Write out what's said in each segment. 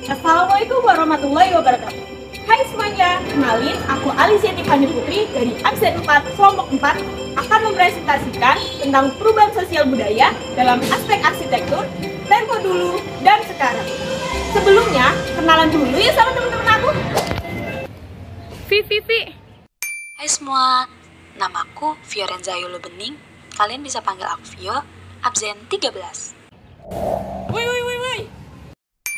Assalamualaikum warahmatullahi wabarakatuh. Hai semuanya, kenalin aku Alicia Tiffany Putri dari absen 4 kelompok 4 akan mempresentasikan tentang perubahan sosial budaya dalam aspek arsitektur, tempo dulu dan sekarang. Sebelumnya, kenalan dulu ya sama teman-teman aku. Vivi. Hai semua, namaku Fiorenza Yulu Bening. Kalian bisa panggil aku Vio, absen 13. Woi.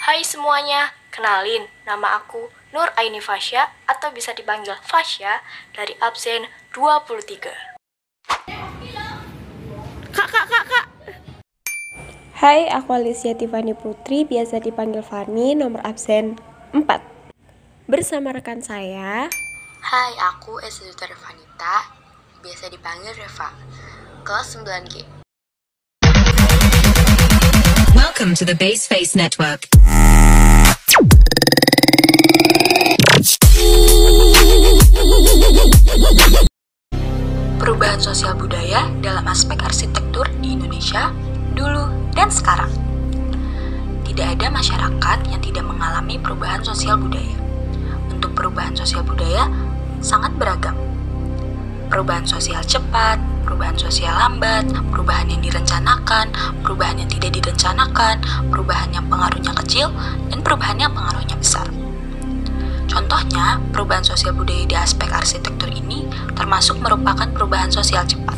Hai semuanya, kenalin, nama aku Nur Aini Fasya atau bisa dipanggil Fasya dari absen 23. Kak. Hai, aku Alicia Tiffany Putri, biasa dipanggil Fani, nomor absen 4. Bersama rekan saya. Hai, aku Estudiar Revanita, biasa dipanggil Reva, kelas 9G. Welcome to the Base Face Network. Perubahan sosial budaya dalam aspek arsitektur di Indonesia dulu dan sekarang. Tidak ada masyarakat yang tidak mengalami perubahan sosial budaya. Untuk perubahan sosial budaya sangat beragam. Perubahan sosial cepat, perubahan sosial lambat, perubahan yang direncanakan, perubahan yang tidak direncanakan, perubahan yang pengaruhnya kecil, dan perubahan yang pengaruhnya besar. Contohnya, perubahan sosial budaya di aspek arsitektur ini termasuk merupakan perubahan sosial cepat,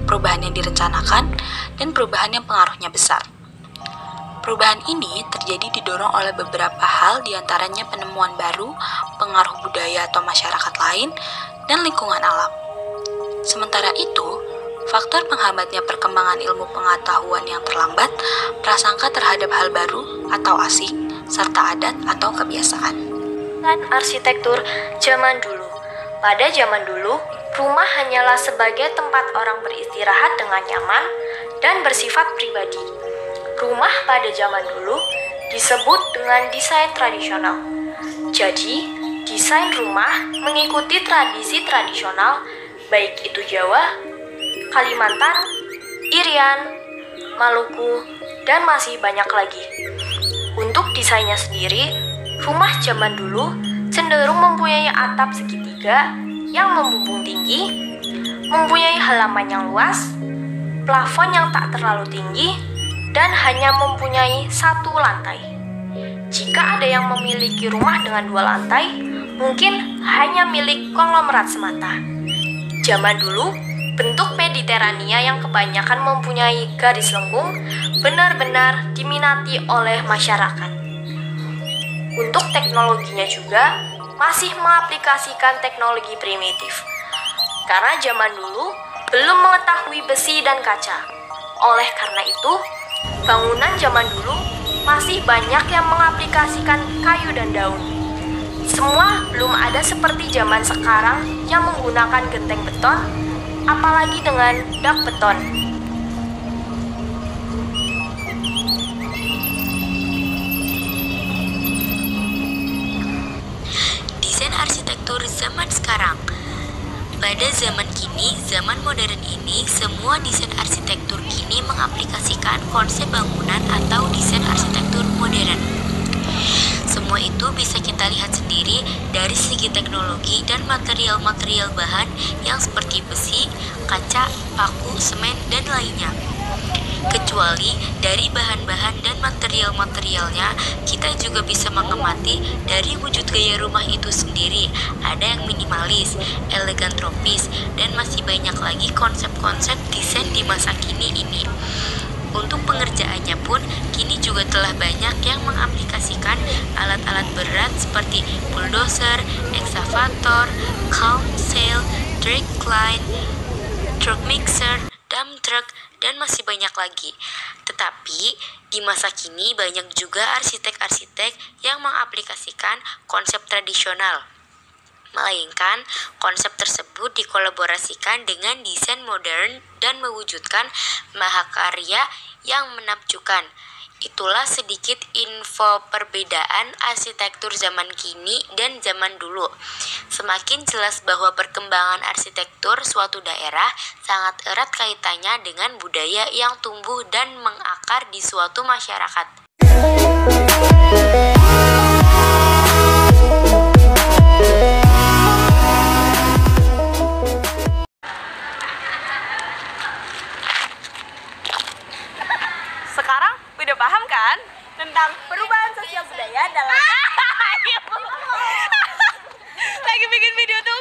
perubahan yang direncanakan, dan perubahan yang pengaruhnya besar. Perubahan ini terjadi didorong oleh beberapa hal, diantaranya penemuan baru, pengaruh budaya atau masyarakat lain, dan lingkungan alam. Sementara itu, faktor penghambatnya perkembangan ilmu pengetahuan yang terlambat, prasangka terhadap hal baru atau asing, serta adat atau kebiasaan. Dan arsitektur zaman dulu. Pada zaman dulu, rumah hanyalah sebagai tempat orang beristirahat dengan nyaman dan bersifat pribadi. Rumah pada zaman dulu disebut dengan desain tradisional. Jadi, desain rumah mengikuti tradisi tradisional, baik itu Jawa, Kalimantan, Irian, Maluku, dan masih banyak lagi. Untuk desainnya sendiri, rumah zaman dulu cenderung mempunyai atap segitiga yang membumbung tinggi, mempunyai halaman yang luas, plafon yang tak terlalu tinggi, dan hanya mempunyai satu lantai. Jika ada yang memiliki rumah dengan 2 lantai, mungkin hanya milik konglomerat semata. Zaman dulu, bentuk Mediterania yang kebanyakan mempunyai garis lengkung benar-benar diminati oleh masyarakat. Untuk teknologinya juga masih mengaplikasikan teknologi primitif. Karena zaman dulu belum mengetahui besi dan kaca. Oleh karena itu, bangunan zaman dulu masih banyak yang mengaplikasikan kayu dan daun. Semua belum ada seperti zaman sekarang yang menggunakan genteng beton, apalagi dengan dak beton. Desain arsitektur zaman sekarang. Pada zaman kini, zaman modern ini, semua desain arsitektur kini mengaplikasikan konsep bangunan atau desain arsitektur modern. Semua itu bisa kita lihat sendiri dari segi teknologi dan material-material bahan yang seperti besi, kaca, paku, semen, dan lainnya. Kecuali dari bahan-bahan dan material-materialnya, kita juga bisa mengamati dari wujud gaya rumah itu sendiri. Ada yang minimalis, elegan tropis, dan masih banyak lagi konsep-konsep desain di masa kini ini. Untuk pengerjaannya pun, kini juga telah banyak yang mengaplikasikan alat-alat berat seperti bulldozer, eksavator, calm sail, dragline, truck mixer, dump truck, dan masih banyak lagi. Tetapi, di masa kini banyak juga arsitek-arsitek yang mengaplikasikan konsep tradisional. Melainkan, konsep tersebut dikolaborasikan dengan desain modern dan mewujudkan mahakarya yang menakjubkan. Itulah sedikit info perbedaan arsitektur zaman kini dan zaman dulu. Semakin jelas bahwa perkembangan arsitektur suatu daerah sangat erat kaitannya dengan budaya yang tumbuh dan mengakar di suatu masyarakat. menjelaskan tentang perubahan sosial budaya dalam lagi bikin video tuh